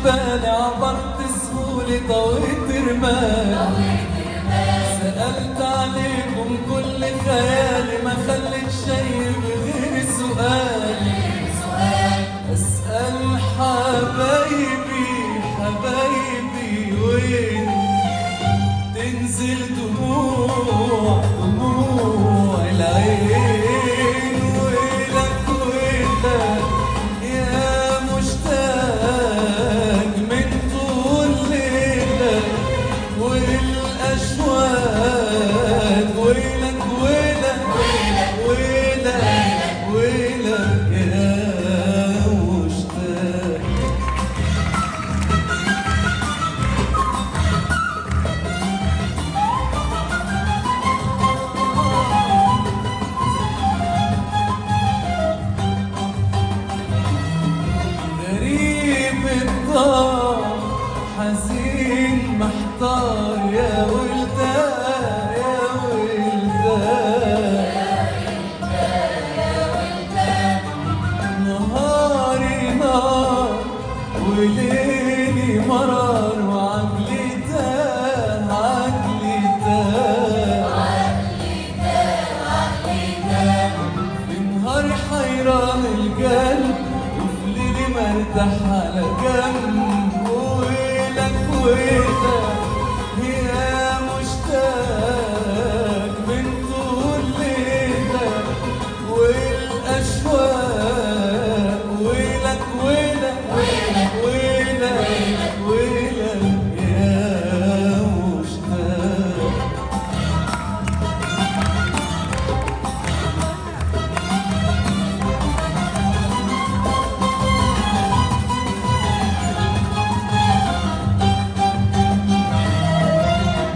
بالي عبرت سهولة طويت رمال، سألت عليكم كل خيالي ما خلت شي بغير سؤال. أسأل حبايبي حبايبي وين تنزل دموع دموع العين، ويلك ويلك يا مشتاق من طول ليلك والأشواق، ويلك ويلك ويلك ويلك يا مشتاق. غريب الدار حزين محتار يا ولدان يا ولدان، نهاري نار وليلي مرار وعقلي تاه عقلي تاه، في نهار حيران القلب وفي ليلي مرتاح على جنب.